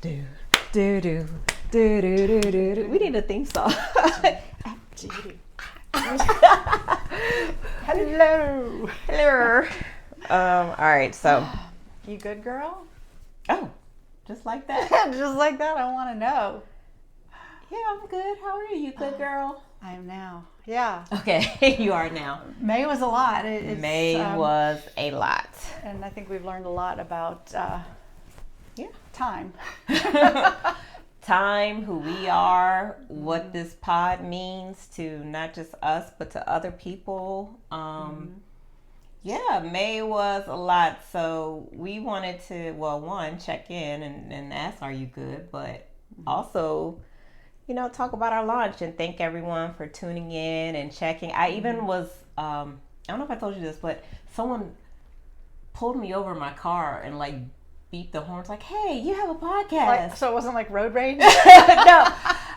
Do, do, do, do, do, do, do, do. We need a theme song. Hello. Hello. All right, so. You good, girl? Oh, just like that? Just like that, I want to know. Yeah, I'm good. How are you? You good, girl? I am now. Yeah. Okay, you are now. May was a lot. May was a lot. And I think we've learned a lot about time. Time, who we are, what this pod means to not just us, but to other people. Yeah, May was a lot. So we wanted to, one, check in and ask, are you good? But also, talk about our launch and thank everyone for tuning in and checking. I even was, I don't know if I told you this, but someone pulled me over in my car and beat the horns like, hey, you have a podcast. So it wasn't like road rage? No.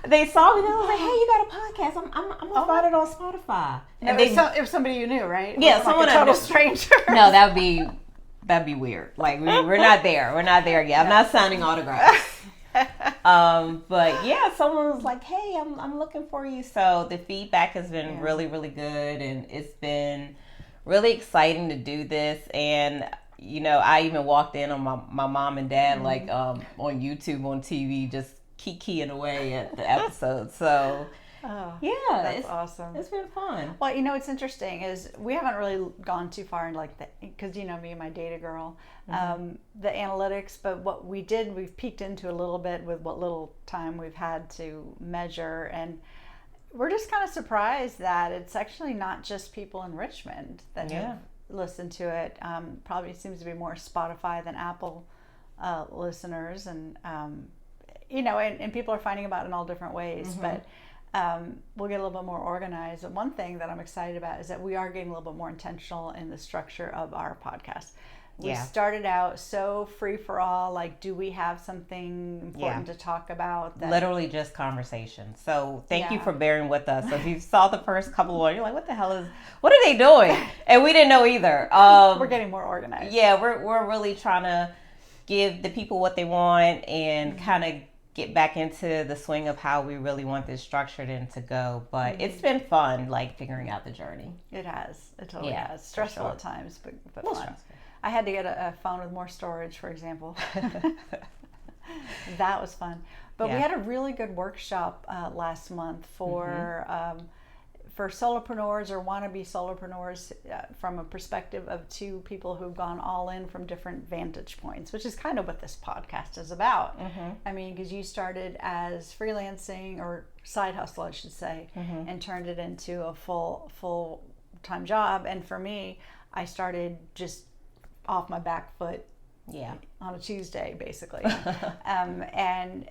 They saw me and they was like, hey, you got a podcast. I'm going to find it on Spotify. And it was somebody you knew, right? Yeah, someone like a total stranger. No, that'd be weird. We're not there. We're not there yet. I'm not signing autographs. But yeah, someone was like, hey, I'm looking for you. So the feedback has been really, really good, and it's been really exciting to do this. And I even walked in on my mom and dad on YouTube, on TV, just kikiing away at the episode. So that's awesome. It's been fun. Well, what's interesting is we haven't really gone too far in because me and my data girl, the analytics, but what we've peeked into a little bit with what little time we've had to measure, and we're just kind of surprised that it's actually not just people in Richmond that have listened to it. Probably seems to be more Spotify than Apple listeners, and and people are finding about it in all different ways, but we'll get a little bit more organized. And one thing that I'm excited about is that we are getting a little bit more intentional in the structure of our podcast. We started out so free for all, do we have something important to talk about? Literally just conversation. So thank you for bearing with us. So if you saw the first couple of ones, you're like, what are they doing? And we didn't know either. We're getting more organized. Yeah, we're really trying to give the people what they want and kind of get back into the swing of how we really want this structured and to go. But it's been fun, figuring out the journey. It has. It totally has. Stressful at times, but fun. Stressful. I had to get a phone with more storage, for example. That was fun. But we had a really good workshop last month for solopreneurs or wannabe solopreneurs from a perspective of two people who've gone all in from different vantage points, which is kind of what this podcast is about. I mean, because you started as freelancing or side hustle, I should say, and turned it into a full-time job. And for me, I started just off my back foot on a Tuesday, basically. And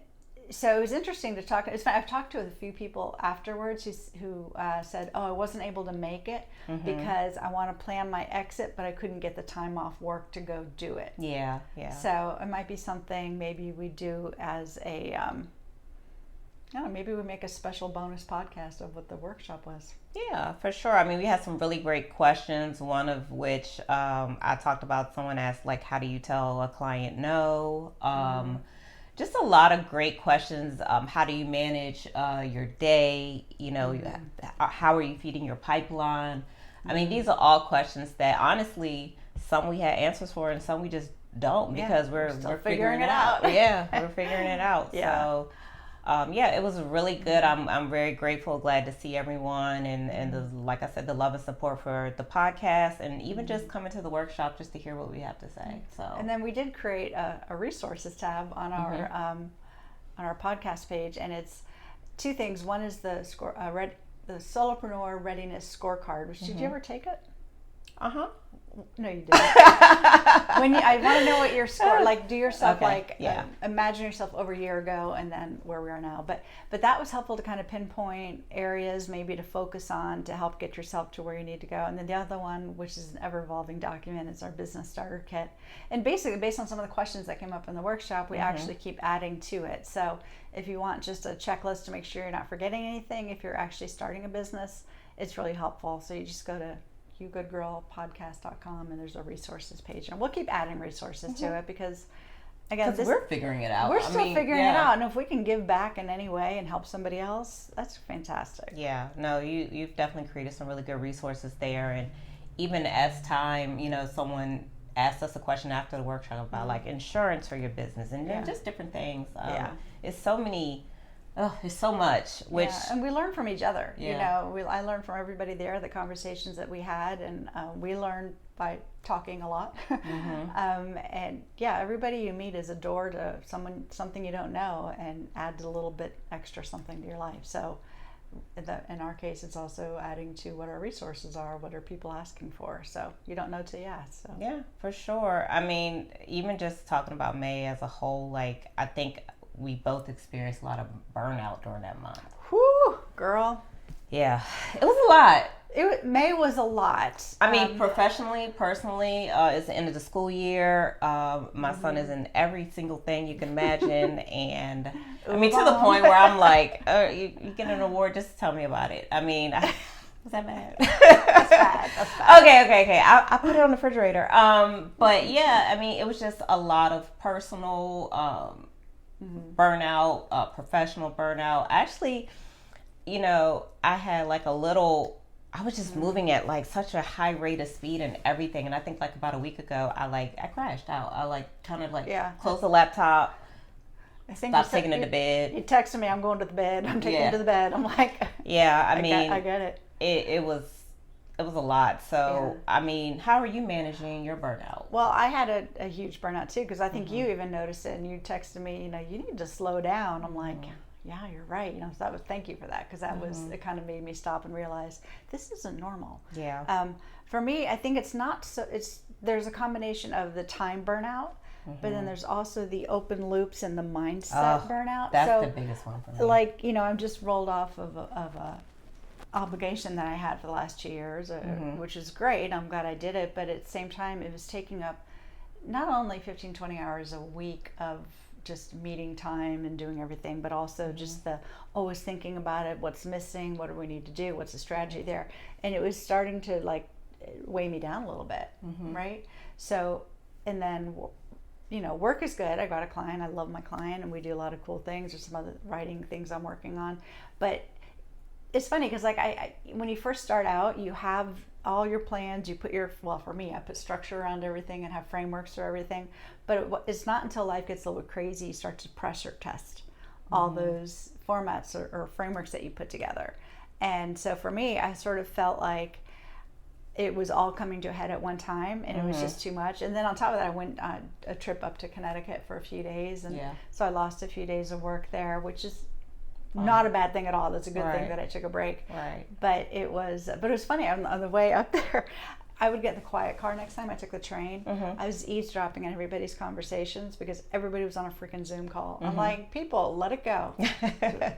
so it was interesting to talk. I've talked to a few people afterwards who said, I wasn't able to make it because I want to plan my exit, but I couldn't get the time off work to go do it. Yeah. So it might be something maybe we do as a, maybe we make a special bonus podcast of what the workshop was. Yeah, for sure. I mean, we had some really great questions, one of which I talked about. Someone asked, how do you tell a client no? Just a lot of great questions. How do you manage your day? How are you feeding your pipeline? I mean, these are all questions that honestly, some we had answers for and some we just don't because we're figuring it out. Yeah, we're figuring it out. So, it was really good. I'm very grateful, glad to see everyone and the, like I said, the love and support for the podcast and even just coming to the workshop just to hear what we have to say. So, and then we did create a resources tab on our podcast page, and it's two things. One is the the Solopreneur Readiness Scorecard. Which did you ever take it? No, you didn't. I want to know what your score, do yourself, imagine yourself over a year ago and then where we are now. But that was helpful to kind of pinpoint areas maybe to focus on to help get yourself to where you need to go. And then the other one, which is an ever-evolving document, is our business starter kit. And basically, based on some of the questions that came up in the workshop, we actually keep adding to it. So if you want just a checklist to make sure you're not forgetting anything, if you're actually starting a business, it's really helpful. So you just go to yougoodgirlpodcast.com and there's a resources page, and we'll keep adding resources to it because again, because we're figuring it out. We're still figuring it out, and if we can give back in any way and help somebody else, that's fantastic. Yeah, no, you've definitely created some really good resources there, and even as time, someone asked us a question after the workshop about like insurance for your business and just different things. It's so many. Oh, it's so much. Which and we learn from each other. I learned from everybody there, the conversations that we had, and we learned by talking a lot. And everybody you meet is a door to something you don't know, and adds a little bit extra something to your life. So, in our case, it's also adding to what our resources are. What are people asking for? So you don't know till you ask. So. Yeah, for sure. I mean, even just talking about May as a whole, like I think we both experienced a lot of burnout during that month. Whew, girl. Yeah, it was a lot. May was a lot. I mean, professionally, personally, it's the end of the school year. My son is in every single thing you can imagine. And I mean, to the point where I'm like, you get an award, just tell me about it. I mean, was that bad? That's bad. That's bad. Okay. I put it on the refrigerator. But yeah, I mean, it was just a lot of personal burnout, professional burnout. Actually, I had like I was just moving at like such a high rate of speed and everything. And I think like about a week ago, I crashed out. I kind of closed the laptop. I think stopped taking it to bed. You texted me, I'm going to the bed. I'm taking it to the bed. I'm like, I mean, I get it. It was a lot. So, I mean, how are you managing your burnout? Well, I had a huge burnout too, because I think you even noticed it, and you texted me, you need to slow down. I'm like, yeah, you're right. So that was, thank you for that, because that was, it kind of made me stop and realize this isn't normal. Yeah. For me, I think it's not so, there's a combination of the time burnout, but then there's also the open loops and the mindset burnout. That's the biggest one for me. Like, I'm just rolled off of a obligation that I had for the last 2 years, which is great. I'm glad I did it, but at the same time, it was taking up not only 15, 20 hours a week of just meeting time and doing everything, but also just the always thinking about it, what's missing, what do we need to do, what's the strategy there, and it was starting to like weigh me down a little bit, right? So, and then work is good. I got a client, I love my client, and we do a lot of cool things. There's some other writing things I'm working on, but it's funny because like I when you first start out, you have all your plans, you put for me, I put structure around everything and have frameworks for everything, but it's not until life gets a little crazy you start to pressure test all those formats or frameworks that you put together. And so for me, I sort of felt like it was all coming to a head at one time, and it was just too much. And then on top of that, I went on a trip up to Connecticut for a few days, and so I lost a few days of work there, which is not a bad thing at all. That's a good thing that I took a break. Right. But it was funny. On the way up there, I would get the quiet car next time I took the train. I was eavesdropping on everybody's conversations because everybody was on a freaking Zoom call. I'm like, people, let it go.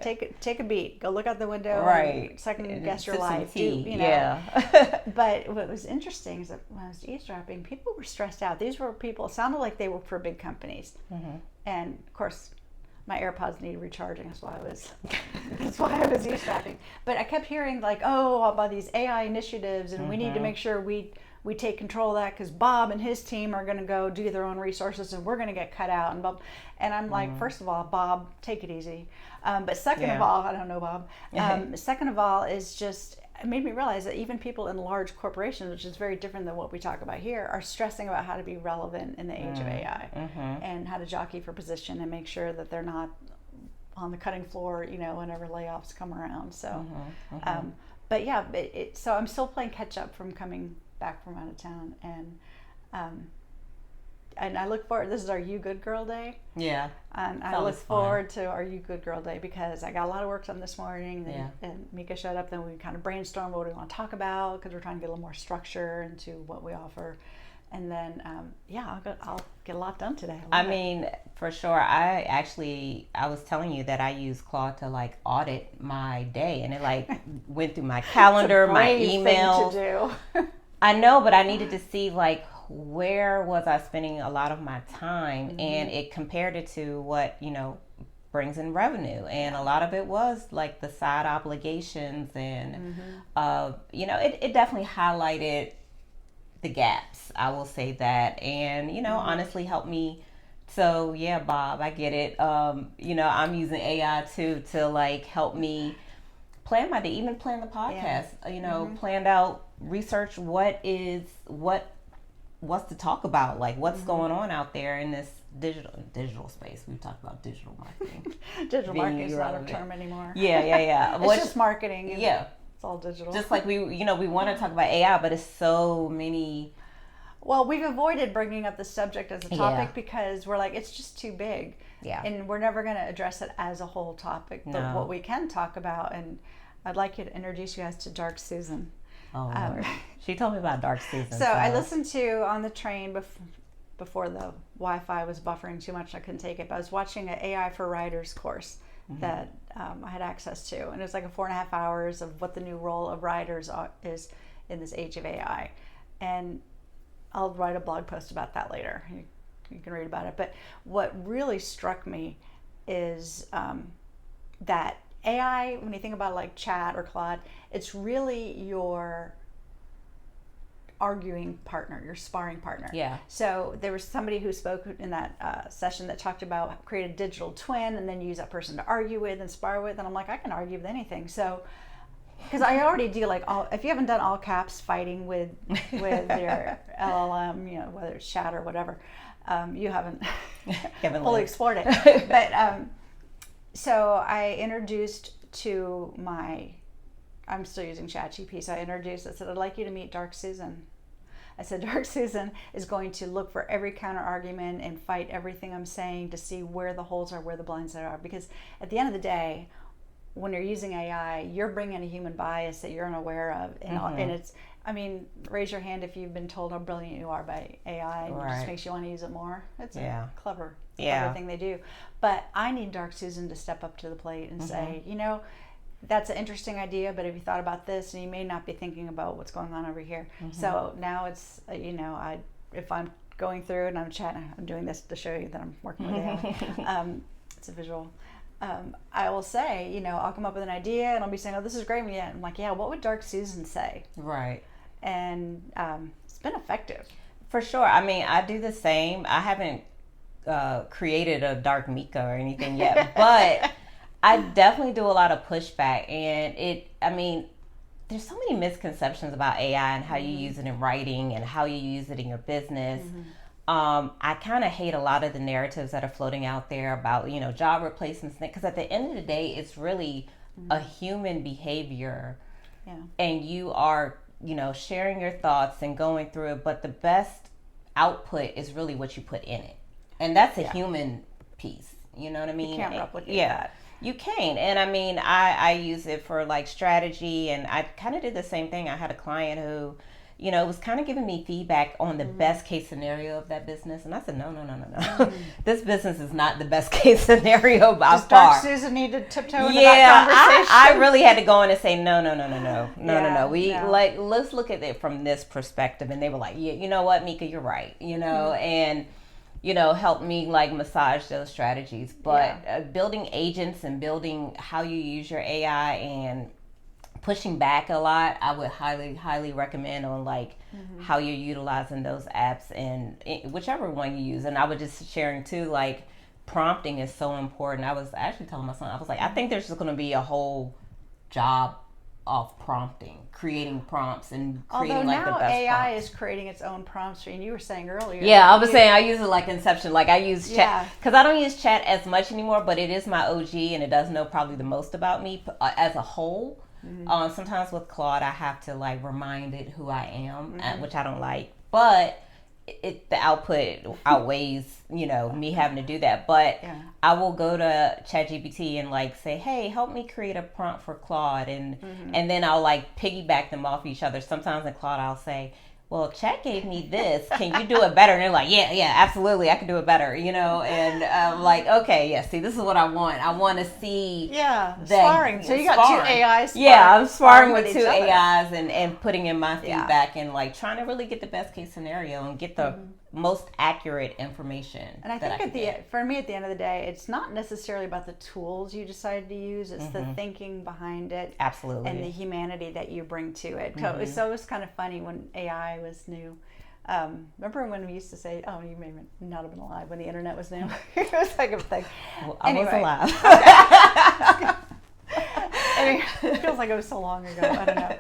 Take a beat. Go look out the window. Right. Second guess your life. Yeah. But what was interesting is that when I was eavesdropping, people were stressed out. These were people. It sounded like they worked for big companies, and of course, my AirPods needed recharging. That's why I was eavesdropping. But I kept hearing like, about these AI initiatives, and we need to make sure we take control of that because Bob and his team are going to go do their own resources, and we're going to get cut out. And I'm like, first of all, Bob, take it easy. But second of all, I don't know Bob. Second of all is just, it made me realize that even people in large corporations, which is very different than what we talk about here, are stressing about how to be relevant in the age of AI and how to jockey for position and make sure that they're not on the cutting floor, whenever layoffs come around. So, but yeah, so I'm still playing catch up from coming back from out of town, and I look forward. This is our You Good Girl Day. Yeah. And I look forward to our You Good Girl Day because I got a lot of work done this morning. And Mika showed up. Then we kind of brainstormed what we want to talk about because we're trying to get a little more structure into what we offer. And then, I'll get a lot done today. I mean, for sure. I was telling you that I use Claude to like audit my day, and it like went through my calendar, my emails. Thing to do. I know, but I needed to see like where was I spending a lot of my time, and it compared it to what brings in revenue, and a lot of it was like the side obligations, and it definitely highlighted the gaps, I will say that, and honestly helped me So yeah, Bob, I get it. I'm using AI too to like help me plan my day, even plan the podcast. Planned out, research what's to talk about, like what's going on out there in this digital space. We've talked about digital marketing. Digital marketing is not a term anymore. Yeah. It's just marketing. Yeah, it's all digital. Just like we want to talk about AI, but it's so many. Well, we've avoided bringing up the subject as a topic because we're like, it's just too big. Yeah. And we're never going to address it as a whole topic. But what we can talk about, and I'd like you to introduce you guys to Dark Susan. Oh, Lord. She told me about Dark Susan. So I listened to on the train before the Wi-Fi was buffering too much. I couldn't take it. But I was watching an AI for Writers course that I had access to. And it was like 4.5 hours of what the new role of writers is in this age of AI. And I'll write a blog post about that later. You can read about it. But what really struck me is that AI, when you think about like Chat or Claude, it's really your arguing partner, your sparring partner. Yeah. So there was somebody who spoke in that session that talked about create a digital twin and then use that person to argue with and spar with. And I'm like, I can argue with anything. So because I already do like if you haven't done all caps fighting with your LLM, whether it's Chat or whatever, you haven't fully explored it. But so I introduced to I'm still using ChatGPT, so I said, I'd like you to meet Dark Susan. I said, Dark Susan is going to look for every counter argument and fight everything I'm saying to see where the holes are, where the blinds are. Because at the end of the day, when you're using AI, you're bringing a human bias that you're unaware of. And it's, raise your hand if you've been told how brilliant you are by AI and it just makes you want to use it more. It's a clever thing they do. But I need Dark Susan to step up to the plate and say, that's an interesting idea, but have you thought about this? And you may not be thinking about what's going on over here. So now it's, if I'm going through and I'm chatting, I'm doing this to show you that I'm working with AI. It's a visual. I will say, I'll come up with an idea and I'll be saying, oh, this is great. And I'm like, yeah, what would Dark Susan say? Right. And it's been effective. For sure. I do the same. I haven't created a Dark Mika or anything yet, but I definitely do a lot of pushback. And there's so many misconceptions about AI and how you use it in writing and how you use it in your business. I kind of hate a lot of the narratives that are floating out there about, job replacements, because at the end of the day, it's really a human behavior. Yeah. And you are, sharing your thoughts and going through it, but the best output is really what you put in it. And that's a human piece. You know what I mean? You can't replicate that. You can't. And I use it for like strategy, and I kind of did the same thing. I had a client who, was kind of giving me feedback on the best case scenario of that business. And I said, no. This business is not the best case scenario by Does far. Dark Susan need to tiptoe into that conversation? I really had to go in and say, no. Let's look at it from this perspective. And they were like, yeah, you know what, Mika, you're right. And help me like massage those strategies. But building agents and building how you use your AI and pushing back a lot, I would highly recommend on like how you're utilizing those apps and whichever one you use. And I was just sharing too, like prompting is so important. I was actually telling my son, I was like, I think there's just going to be a whole job of prompting, creating prompts and creating like the best prompts. AI is creating its own prompts, and you were saying earlier. Yeah, I was saying I use it like Inception. Like I use Chat because I don't use Chat as much anymore, but it is my OG and it does know probably the most about me as a whole. Sometimes with Claude, I have to like remind it who I am, which I don't like, but the output outweighs, me having to do that. But I will go to ChatGPT and like say, hey, help me create a prompt for Claude. And then I'll like piggyback them off each other. Sometimes in Claude, I'll say, well, Chat gave me this. Can you do it better? And they're like, yeah, absolutely. I can do it better, and I'm like, okay, see, this is what I want. I want to see sparring. So you got two AIs sparring. Yeah, I'm sparring with two AIs and putting in my feedback and like trying to really get the best case scenario and get the most accurate information. And I think for me, at the end of the day, it's not necessarily about the tools you decided to use. It's the thinking behind it. Absolutely. And the humanity that you bring to it. So it was kind of funny when AI was new. Remember when we used to say, oh, you may not have been alive when the internet was new. It was like a thing. Well, I was alive. Anyway, it feels like it was so long ago. I don't know.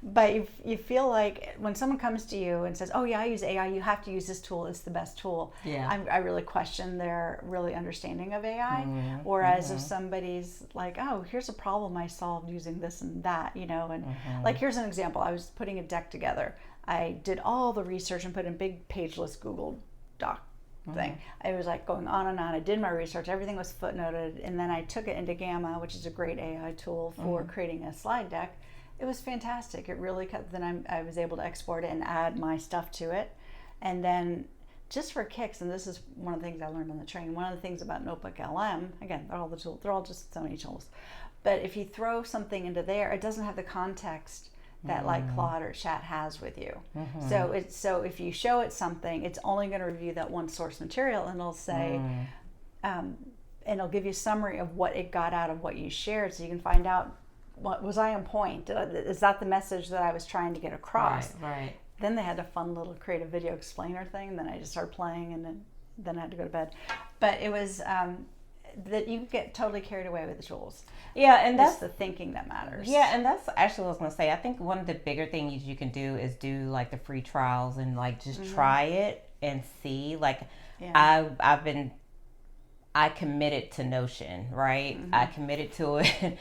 But you feel like when someone comes to you and says, oh yeah, I use AI, you have to use this tool, it's the best tool. Yeah. I really question their really understanding of AI. Whereas if somebody's like, oh, here's a problem I solved using this and that, and like, here's an example. I was putting a deck together. I did all the research and put in big pageless Google Doc thing. I was like going on and on. I did my research. Everything was footnoted. And then I took it into Gamma, which is a great AI tool for creating a slide deck. It was fantastic. It really cut. Then I was able to export it and add my stuff to it. And then just for kicks, and this is one of the things I learned on the training, one of the things about Notebook LM, again, they're all the tools, they're all just so many tools. But if you throw something into there, it doesn't have the context that like Claude or Chat has with you. So if you show it something, it's only going to review that one source material, and it'll say, and it'll give you a summary of what it got out of what you shared, so you can find out, what was I on point? Is that the message that I was trying to get across? Right. Then they had a fun little creative video explainer thing, and then I just started playing, and then I had to go to bed. But it was that you get totally carried away with the tools. Yeah, and that's the thinking that matters. Yeah, and that's actually what I was going to say. I think one of the bigger things you can do is do like the free trials and like just try it and see. Like I committed to Notion, right? I committed to it.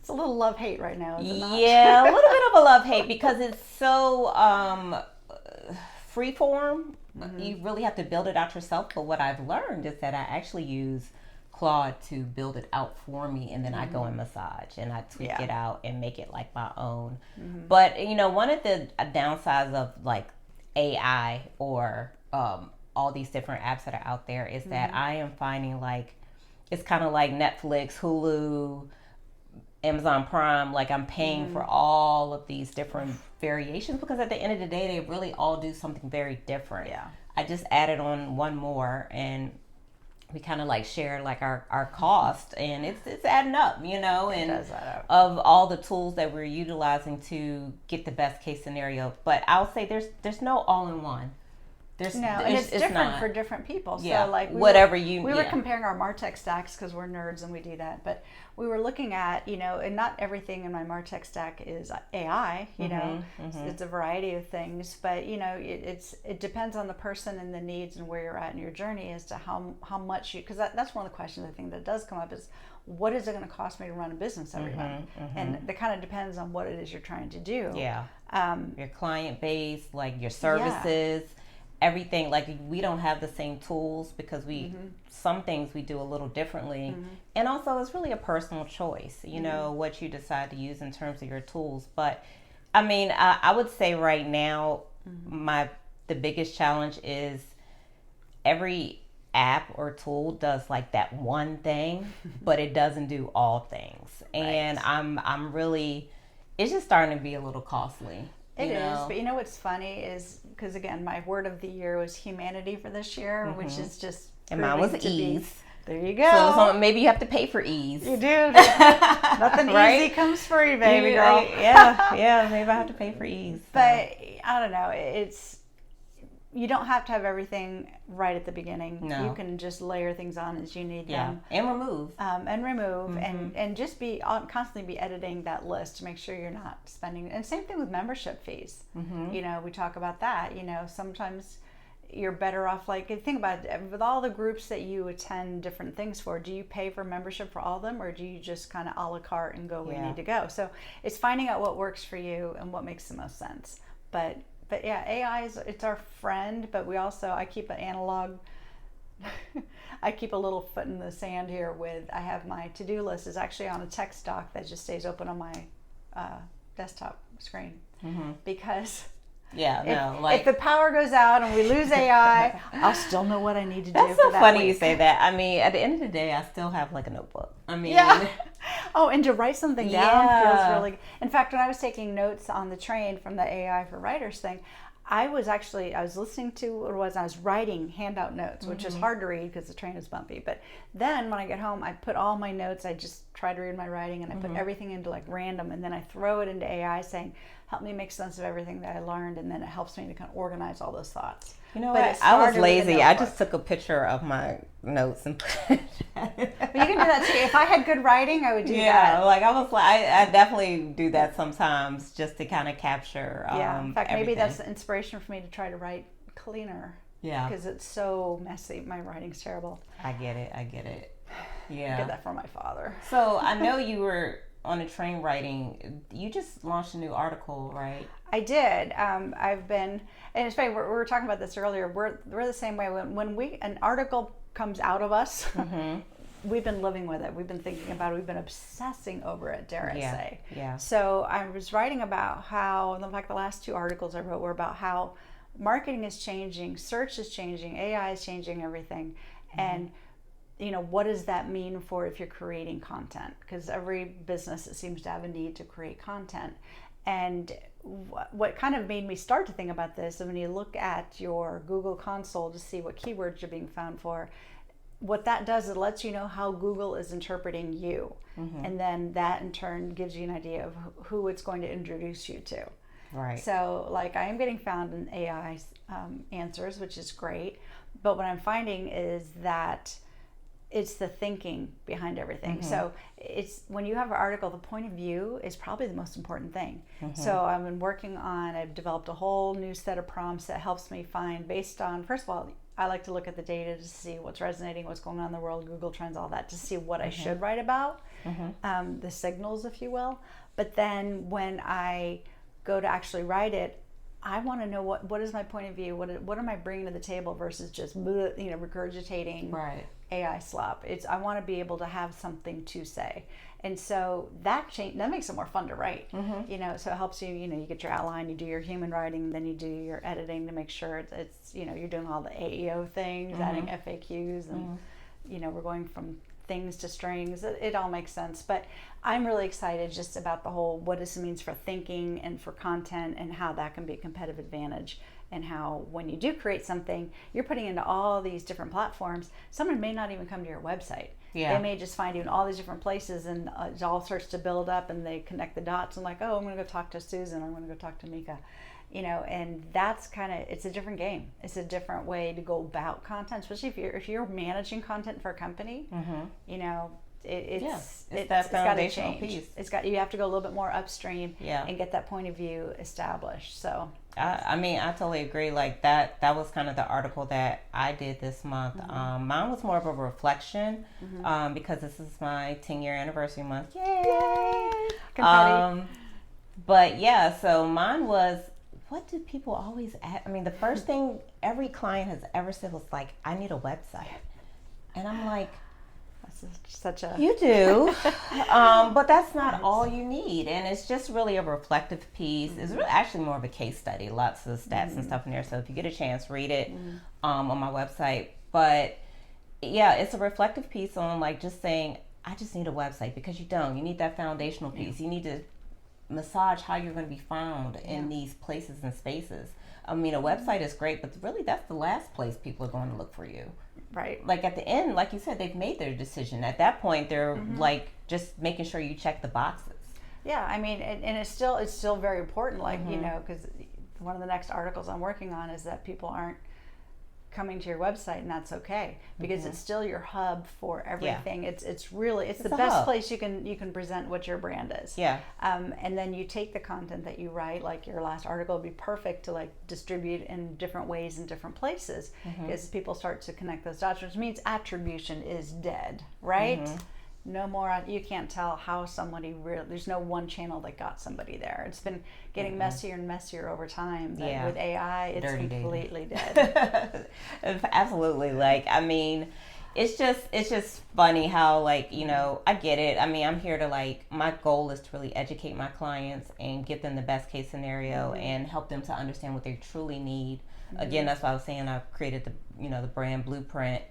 It's a little love-hate right now, is it not? Yeah, a little bit of a love-hate because it's so free-form. You really have to build it out yourself. But what I've learned is that I actually use Claude to build it out for me, and then I go and massage and I tweak it out and make it like my own. But one of the downsides of like AI or all these different apps that are out there is that I am finding like it's kind of like Netflix, Hulu, Amazon Prime. Like I'm paying for all of these different variations because at the end of the day they really all do something very different. I just added on one more, and we kind of like share like our cost, and it's adding up, and it does add up. Of all the tools that we're utilizing to get the best case scenario. But I'll say there's no all-in-one. And it's different for different people. Yeah, so like we were comparing our MarTech stacks because we're nerds and we do that. But we were looking at, and not everything in my MarTech stack is AI. It's a variety of things. But it depends on the person and the needs and where you're at in your journey as to how much you. Because that's one of the questions I think that does come up is, what is it going to cost me to run a business every month? And that kind of depends on what it is you're trying to do. Yeah. Your client base, like your services. Yeah. Everything, like we don't have the same tools because some things we do a little differently, and also it's really a personal choice, what you decide to use in terms of your tools. But I mean, I would say right now the biggest challenge is every app or tool does like that one thing, but it doesn't do all things, and I'm really, it's just starting to be a little costly. It is, but what's funny is, because again, my word of the year was humanity for this year, which is just, and mine was ease. There you go. So maybe you have to pay for ease. You do. Nothing easy comes free, baby girl. Yeah, maybe I have to pay for ease. But I don't know. You don't have to have everything right at the beginning. No. You can just layer things on as you need them. And remove. And just constantly be editing that list to make sure you're not spending. And same thing with membership fees. We talk about that. Sometimes you're better off, like, think about it, with all the groups that you attend different things for, do you pay for membership for all of them, or do you just kind of a la carte and go where you need to go? So it's finding out what works for you and what makes the most sense. But yeah, AI it's our friend, but I keep an analog. I keep a little foot in the sand here I have my to-do list is actually on a text doc that just stays open on my desktop screen because if the power goes out and we lose AI, I'll still know what I need to do. That's so that funny week. You say that. I mean, at the end of the day, I still have like a notebook. I mean, Oh, and to write something down feels really good. In fact, when I was taking notes on the train from the AI for Writers thing, I was listening to I was writing handout notes, which is hard to read because the train is bumpy. But then when I get home, I put all my notes, I just try to read my writing, and I put everything into like random, and then I throw it into AI saying, help me make sense of everything that I learned, and then it helps me to kind of organize all those thoughts. You know what? I was lazy. I just took a picture of my notes and put it. But you can do that too. If I had good writing, I would do that. Yeah, like I definitely do that sometimes just to kind of capture. In fact, everything. maybe that's the inspiration for me to try to write cleaner. Yeah. Because it's so messy. My writing's terrible. I get it. Yeah. I get that from my father. So I know you were on a train writing. You just launched a new article, right? I did. I've been, and it's funny, we were talking about this earlier. We're the same way. When an article comes out of us, we've been living with it. We've been thinking about it. We've been obsessing over it, dare I say. Yeah. So I was writing about how, in fact, the last 2 articles I wrote were about how marketing is changing, search is changing, AI is changing everything, and what does that mean for if you're creating content? Because every business, it seems to have a need to create content. And what kind of made me start to think about this, and when you look at your Google console to see what keywords you're being found for, what that does is it lets you know how Google is interpreting you. And then that in turn gives you an idea of who it's going to introduce you to. Right. So like I am getting found in AI answers, which is great. But what I'm finding is that it's the thinking behind everything. So it's when you have an article, the point of view is probably the most important thing. So I've developed a whole new set of prompts that helps me find, based on, first of all, I like to look at the data to see what's resonating, what's going on in the world, Google Trends, all that, to see what I should write about, the signals, if you will. But then when I go to actually write it, I want to know what is my point of view, what am I bringing to the table versus just regurgitating AI slop. I want to be able to have something to say, and so that makes it more fun to write. So it helps you. You get your outline, you do your human writing, then you do your editing to make sure it's you're doing all the AEO things, adding FAQs, and we're going from things to strings. It all makes sense, but I'm really excited just about the whole what this means for thinking and for content, and how that can be a competitive advantage, and how when you do create something, you're putting into all these different platforms. Someone may not even come to your website. They may just find you in all these different places, and it all starts to build up, and they connect the dots and like, oh, I'm going to go talk to Susan, I'm going to go talk to Mika. And that's it's a different game. It's a different way to go about content, especially if you're managing content for a company. It's that foundational piece. You have to go a little bit more upstream and get that point of view established. So I totally agree. Like that was kind of the article that I did this month. Mine was more of a reflection because this is my 10-year anniversary month. Yay! Confetti. But yeah, so mine was, what do people always ask? I mean, the first thing every client has ever said was like, I need a website. And I'm like, you do, but that's not all you need. And it's just really a reflective piece. It's really actually more of a case study, lots of stats and stuff in there. So if you get a chance, read it on my website. But yeah, it's a reflective piece on like just saying, I just need a website, because you don't. You need that foundational piece. You need to massage how you're going to be found in these places and spaces. I mean, a website is great, but really that's the last place people are going to look for you. Right. Like at the end, like you said, they've made their decision. At that point, they're like just making sure you check the boxes. Yeah, I mean, and it's still very important. Like because one of the next articles I'm working on is that people aren't coming to your website, and that's okay, because it's still your hub for everything. It's the best hub. Place you can present what your brand is. And then you take the content that you write, like your last article would be perfect to like distribute in different ways in different places, because people start to connect those dots, which means attribution is dead, right? No more, you can't tell how somebody there's no one channel that got somebody there. It's been getting messier and messier over time. But with AI, it's dirty completely dead. Absolutely. Like, I mean, it's just funny how, like, I get it. I mean, I'm here to, like, my goal is to really educate my clients and give them the best case scenario and help them to understand what they truly need. Again, that's why I was saying I created the brand blueprint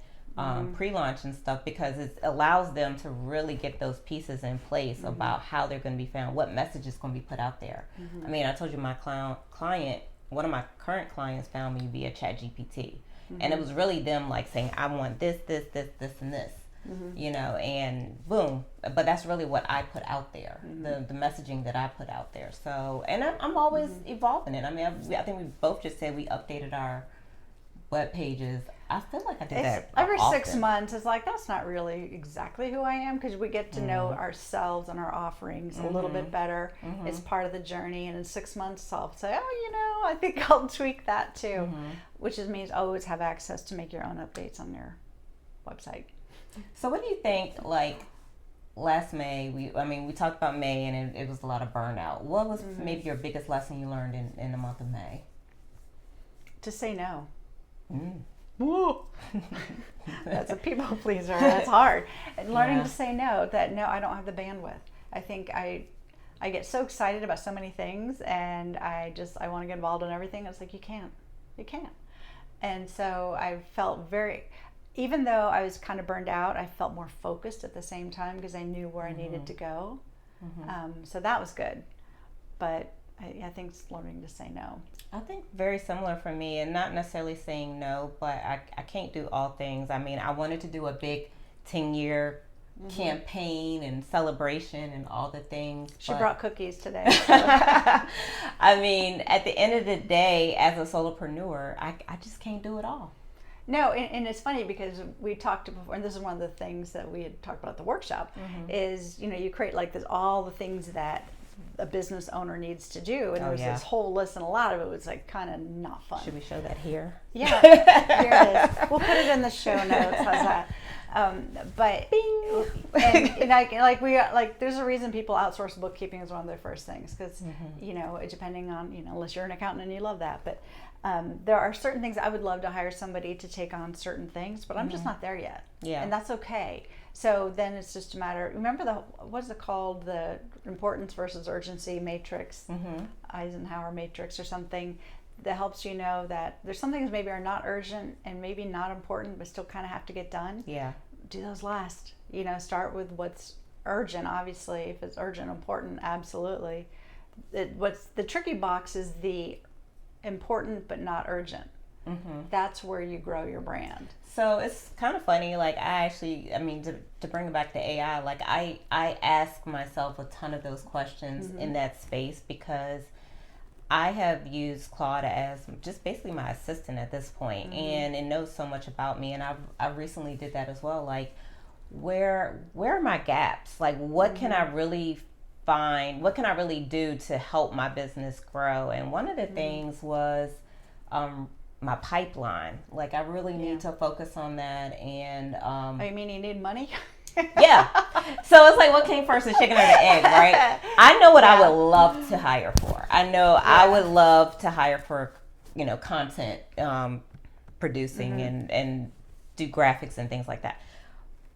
pre-launch and stuff, because it allows them to really get those pieces in place about how they're going to be found, what message is going to be put out there. I mean, I told you my client, one of my current clients found me via ChatGPT, and it was really them like saying, I want this, and this. and boom. But that's really what I put out there, the messaging that I put out there. So, and I'm always evolving it. I mean, I think we both just said we updated our web pages. I feel like I did that every often. 6 months. It's like, that's not really exactly who I am, because we get to know ourselves and our offerings a little bit better. It's part of the journey, and in 6 months I'll say, I think I'll tweak that too, which means always have access to make your own updates on your website. So what do you think, like last May, we talked about May, and it was a lot of burnout. What was maybe your biggest lesson you learned in the month of May? To say no. Woo. That's a people pleaser. That's hard. And learning to say no, I don't have the bandwidth. I think I get so excited about so many things, and I want to get involved in everything. It's like, you can't. And so I felt even though I was kind of burned out, I felt more focused at the same time, because I knew where I needed to go. So that was good. But I think it's learning to say no. I think very similar for me, and not necessarily saying no, but I can't do all things. I mean, I wanted to do a big 10-year campaign and celebration and all the things. She brought cookies today. I mean, at the end of the day, as a solopreneur, I just can't do it all. No, and it's funny, because we talked before, and this is one of the things that we had talked about at the workshop, is, you create like all the things that a business owner needs to do, and there was this whole list, and a lot of it was like kind of not fun. Should we show that here? Yeah, here it is. We'll put it in the show notes. How's that? But there's a reason people outsource bookkeeping as one of their first things, because depending on unless you're an accountant and you love that, but there are certain things I would love to hire somebody to take on certain things, but I'm just not there yet. Yeah, and that's okay. So then it's just a matter. Remember what's it called? The importance versus urgency matrix, Eisenhower matrix or something, that helps you know that there's some things maybe are not urgent and maybe not important, but still kind of have to get done. Yeah. Do those last. Start with what's urgent. Obviously, if it's urgent, important, absolutely. What's the tricky box is the important but not urgent. That's where you grow your brand. So it's kind of funny, like to bring it back to AI, like I ask myself a ton of those questions in that space, because I have used Claude as just basically my assistant at this point, and it knows so much about me, and I recently did that as well. Like, where are my gaps? Like, what can I really find? What can I really do to help my business grow? And one of the things was my pipeline. Like, I really need to focus on that. And you mean you need money? Yeah. So it's like, what came first, the chicken or the egg, right? I know what I would love to hire for. I know I would love to hire for, content producing and do graphics and things like that.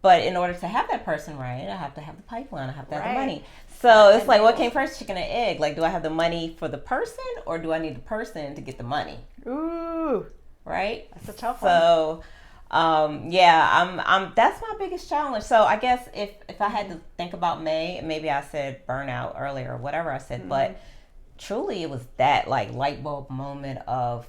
But in order to have that person, right, I have to have the pipeline. I have to have the money. So it's like, what came first, chicken or egg? Like, do I have the money for the person, or do I need the person to get the money? Ooh. Right? That's a tough one. So, that's my biggest challenge. So I guess if I had to think about May, maybe I said burnout earlier or whatever I said, but truly it was that like light bulb moment of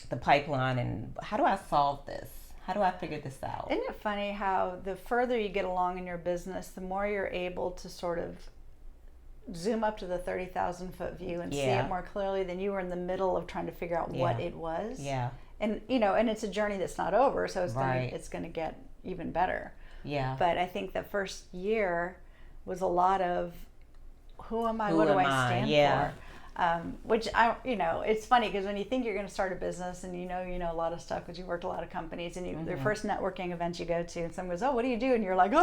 the pipeline and how do I solve this? How do I figure this out? Isn't it funny how the further you get along in your business, the more you're able to sort of zoom up to the 30,000 foot view and see it more clearly than you were in the middle of trying to figure out what it was. Yeah. And and it's a journey that's not over, so it's going to get even better. Yeah. But I think the first year was a lot of who am I? What do I stand for? Which it's funny because when you think you're going to start a business and you know a lot of stuff because you worked a lot of companies and their first networking event you go to and someone goes, oh, what do you do? And you're like, you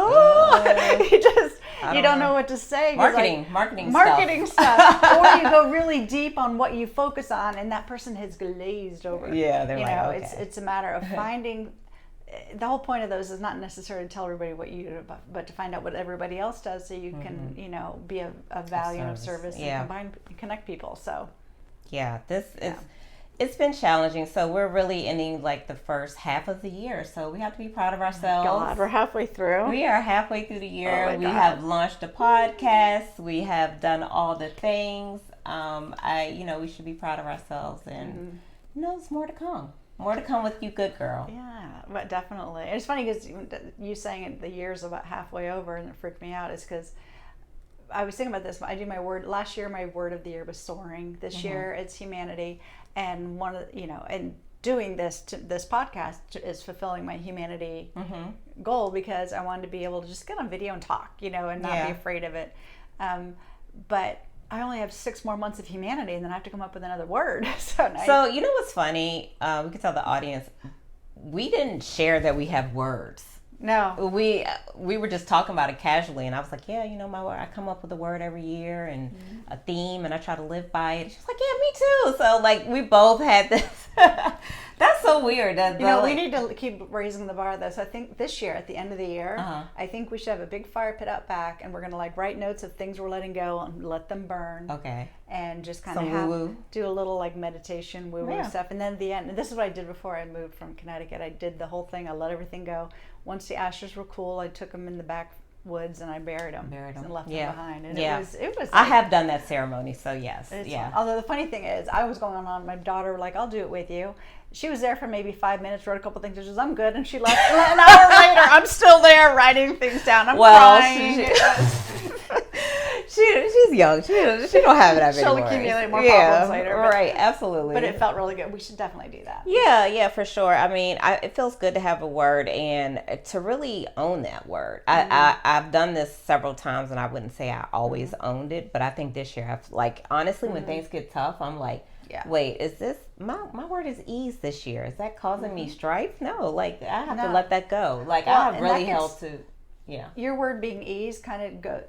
don't know what to say. Marketing stuff. Or you go really deep on what you focus on and that person has glazed over. Yeah, they're okay. It's a matter of finding. The whole point of those is not necessarily to tell everybody what you do, but to find out what everybody else does, so you can, be of value and of service and connect people. So, it's been challenging. So we're really ending like the first half of the year. So we have to be proud of ourselves. God, we're halfway through. We are halfway through the year. We have launched a podcast. We have done all the things. We should be proud of ourselves, and there's more to come. More to come with you, good girl. Yeah, but definitely. It's funny because you saying the year's about halfway over, and it freaked me out. Is because I was thinking about this. I do my word. Last year, my word of the year was soaring. This year, it's humanity. And one of and doing this podcast is fulfilling my humanity goal, because I wanted to be able to just get on video and talk, and not be afraid of it. But I only have 6 more months of humanity, and then I have to come up with another word. So you know what's funny? We could tell the audience, we didn't share that we have words. No, we were just talking about it casually, and I was like, yeah, my word. I come up with a word every year and a theme, and I try to live by it. She was like, yeah, me too. So like we both had this. That's so weird. We need to keep raising the bar, though. So I think this year, at the end of the year, I think we should have a big fire pit out back, and we're gonna like write notes of things we're letting go and let them burn. Okay. And just kind of do a little like meditation, woo-woo stuff, and then at the end. And this is what I did before I moved from Connecticut. I did the whole thing. I let everything go. Once the ashes were cool, I took them in the backwoods and I buried them and left them behind. And it was. I have done that ceremony, so yes, fun. Although the funny thing is, I was going on. My daughter like, I'll do it with you. She was there for maybe 5 minutes, wrote a couple things. She says, I'm good, and she left. An hour later, I'm still there writing things down. I'm crying. She's young. She don't have it. She'll accumulate more problems later. Right, absolutely. But it felt really good. We should definitely do that. Yeah, for sure. I mean, it feels good to have a word and to really own that word. I've done this several times, and I wouldn't say I always owned it, but I think this year I've honestly, when things get tough, I'm like, wait, is this my word is ease this year? Is that causing me strife? No, I have to let that go. I have really held to. Yeah. Your word being ease kind of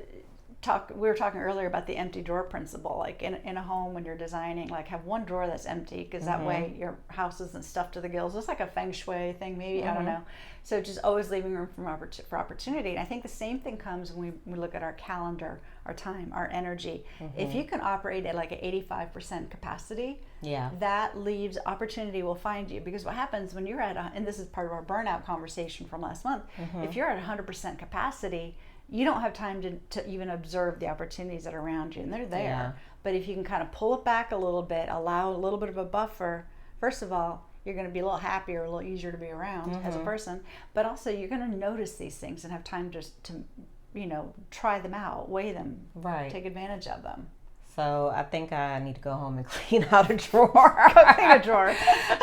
we were talking earlier about the empty drawer principle. Like in a home, when you're designing, have one drawer that's empty, because that way your house isn't stuffed to the gills. It's like a feng shui thing, maybe. I don't know. So just always leaving room for opportunity. And I think the same thing comes when we look at our calendar, our time, our energy. If you can operate at like an 85% capacity, that leaves opportunity will find you. Because what happens when you're and this is part of our burnout conversation from last month, if you're at 100% capacity, you don't have time to even observe the opportunities that are around you, and they're there. Yeah. But if you can kind of pull it back a little bit, allow a little bit of a buffer, first of all, you're going to be a little happier, a little easier to be around as a person. But also, you're going to notice these things and have time just to try them out, weigh them, take advantage of them. So I think I need to go home and clean out a drawer. Clean a drawer.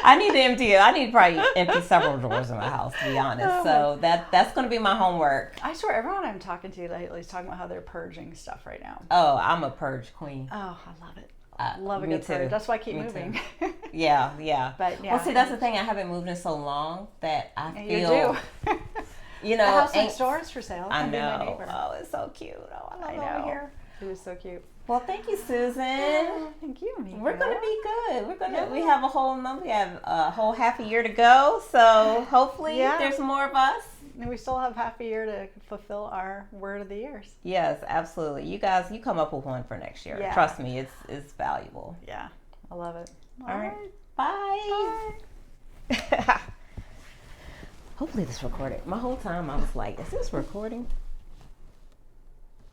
I need to probably empty several drawers in my house, to be honest. So that's going to be my homework. I swear, everyone I'm talking to lately is talking about how they're purging stuff right now. Oh, I'm a purge queen. Oh, I love it. Love a good purge. That's why I keep moving. Yeah. But well, see, that's the thing. I haven't moved in so long that I feel. You do. The house next door is for sale. I know. Oh, it's so cute. Oh, I love it over here. It was so cute. Well, thank you, Susan. Thank you, Mika. We're gonna be good. We have a whole half a year to go. So hopefully there's more of us. And we still have half a year to fulfill our word of the years. Yes, absolutely. You guys, you come up with one for next year. Yeah. Trust me, it's valuable. Yeah, I love it. All right. Bye. Hopefully this recorded. My whole time I was like, is this recording?